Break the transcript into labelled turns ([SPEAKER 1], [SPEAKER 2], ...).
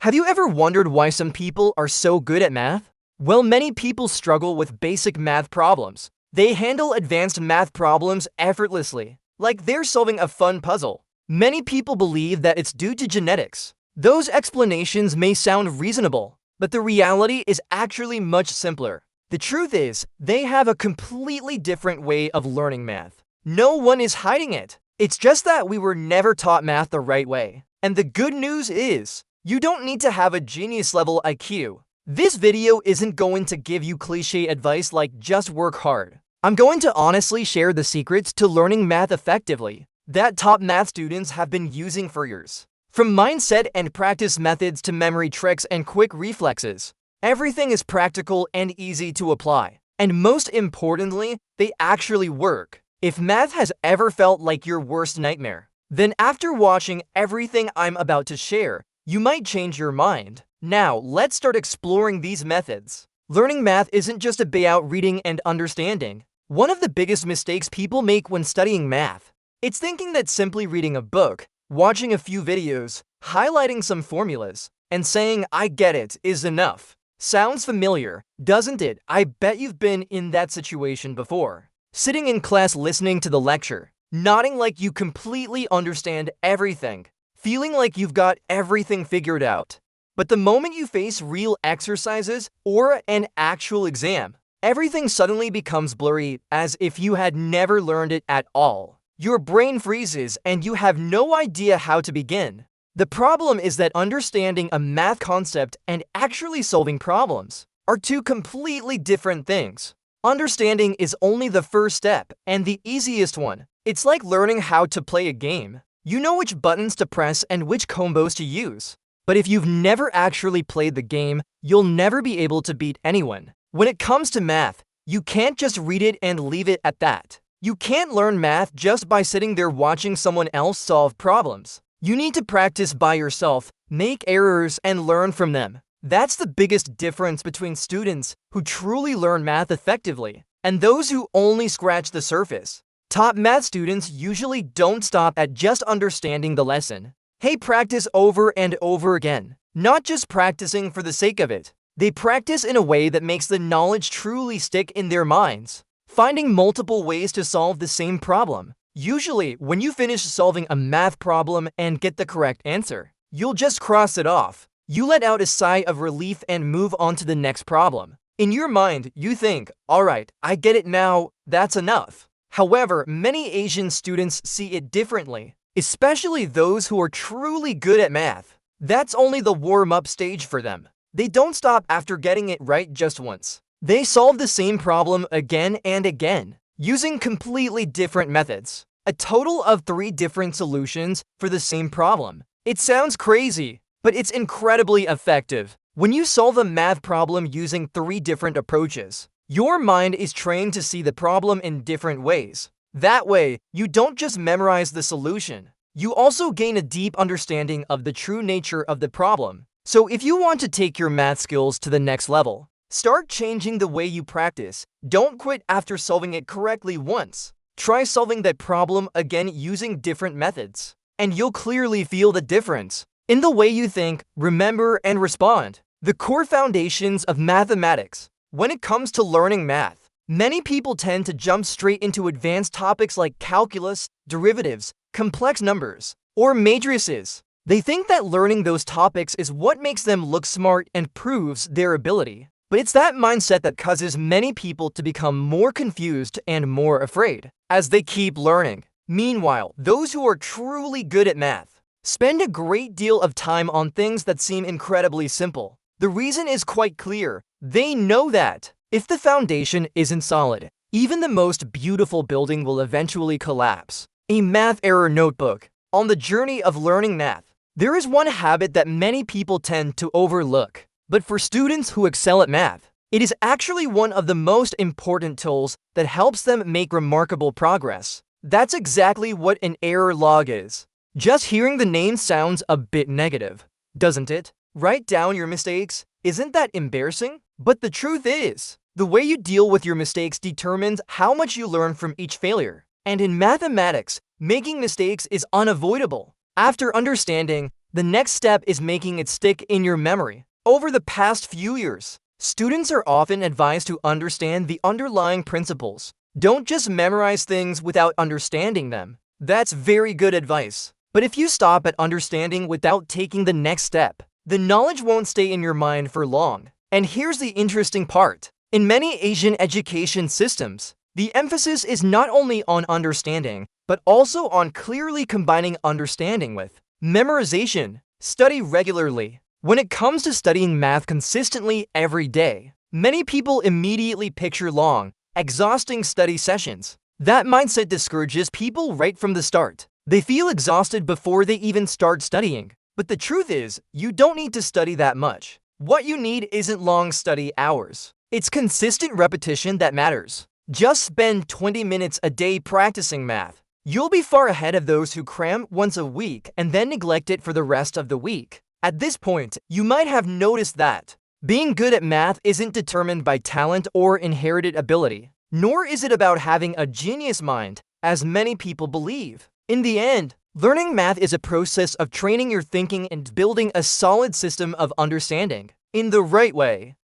[SPEAKER 1] Have you ever wondered why some people are so good at math? Well, many people struggle with basic math problems. They handle advanced math problems effortlessly, like they're solving a fun puzzle. Many people believe that it's due to genetics. Those explanations may sound reasonable, but the reality is actually much simpler. The truth is, they have a completely different way of learning math. No one is hiding it. It's just that we were never taught math the right way. And the good news is, you don't need to have a genius-level IQ. This video isn't going to give you cliché advice like just work hard. I'm going to honestly share the secrets to learning math effectively that top math students have been using for years. From mindset and practice methods to memory tricks and quick reflexes, everything is practical and easy to apply. And most importantly, they actually work. If math has ever felt like your worst nightmare, then after watching everything I'm about to share, you might change your mind. Now, let's start exploring these methods. Learning math isn't just about reading and understanding. One of the biggest mistakes people make when studying math, it's thinking that simply reading a book, watching a few videos, highlighting some formulas, and saying, "I get it," is enough. Sounds familiar, doesn't it? I bet you've been in that situation before. Sitting in class listening to the lecture, nodding like you completely understand everything, feeling like you've got everything figured out. But the moment you face real exercises or an actual exam, everything suddenly becomes blurry, as if you had never learned it at all. Your brain freezes and you have no idea how to begin. The problem is that understanding a math concept and actually solving problems are two completely different things. Understanding is only the first step and the easiest one. It's like learning how to play a game. You know which buttons to press and which combos to use. But if you've never actually played the game, you'll never be able to beat anyone. When it comes to math, you can't just read it and leave it at that. You can't learn math just by sitting there watching someone else solve problems. You need to practice by yourself, make errors, and learn from them. That's the biggest difference between students who truly learn math effectively and those who only scratch the surface. Top math students usually don't stop at just understanding the lesson. They practice over and over again, not just practicing for the sake of it. They practice in a way that makes the knowledge truly stick in their minds, finding multiple ways to solve the same problem. Usually, when you finish solving a math problem and get the correct answer, you'll just cross it off. You let out a sigh of relief and move on to the next problem. In your mind, you think, "Alright, I get it now, that's enough." However, many Asian students see it differently, especially those who are truly good at math. That's only the warm-up stage for them. They don't stop after getting it right just once. They solve the same problem again and again, using completely different methods. A total of 3 different solutions for the same problem. It sounds crazy, but it's incredibly effective. When you solve a math problem using 3 different approaches, your mind is trained to see the problem in different ways. That way, you don't just memorize the solution. You also gain a deep understanding of the true nature of the problem. So if you want to take your math skills to the next level, start changing the way you practice. Don't quit after solving it correctly once. Try solving that problem again using different methods, and you'll clearly feel the difference in the way you think, remember, and respond. The core foundations of mathematics. When it comes to learning math, many people tend to jump straight into advanced topics like calculus, derivatives, complex numbers, or matrices. They think that learning those topics is what makes them look smart and proves their ability. But it's that mindset that causes many people to become more confused and more afraid as they keep learning. Meanwhile, those who are truly good at math spend a great deal of time on things that seem incredibly simple. The reason is quite clear. They know that if the foundation isn't solid, even the most beautiful building will eventually collapse. A math error notebook. On the journey of learning math, there is one habit that many people tend to overlook. But for students who excel at math, it is actually one of the most important tools that helps them make remarkable progress. That's exactly what an error log is. Just hearing the name sounds a bit negative, doesn't it? Write down your mistakes. Isn't that embarrassing? But the truth is, the way you deal with your mistakes determines how much you learn from each failure. And in mathematics, making mistakes is unavoidable. After understanding The next step is making it stick in your memory. Over the past few years, students are often advised to understand the underlying principles. Don't just memorize things without understanding them. That's very good advice. But if you stop at understanding without taking the next step, the knowledge won't stay in your mind for long. And here's the interesting part. In many Asian education systems, the emphasis is not only on understanding, but also on clearly combining understanding with memorization. Study regularly. When it comes to studying math consistently every day, many people immediately picture long, exhausting study sessions. That mindset discourages people right from the start. They feel exhausted before they even start studying. But the truth is, you don't need to study that much. What you need isn't long study hours. It's consistent repetition that matters. Just spend 20 minutes a day practicing math. You'll be far ahead of those who cram once a week and then neglect it for the rest of the week. At this point, you might have noticed that being good at math isn't determined by talent or inherited ability, nor is it about having a genius mind, as many people believe. In the end, learning math is a process of training your thinking and building a solid system of understanding in the right way.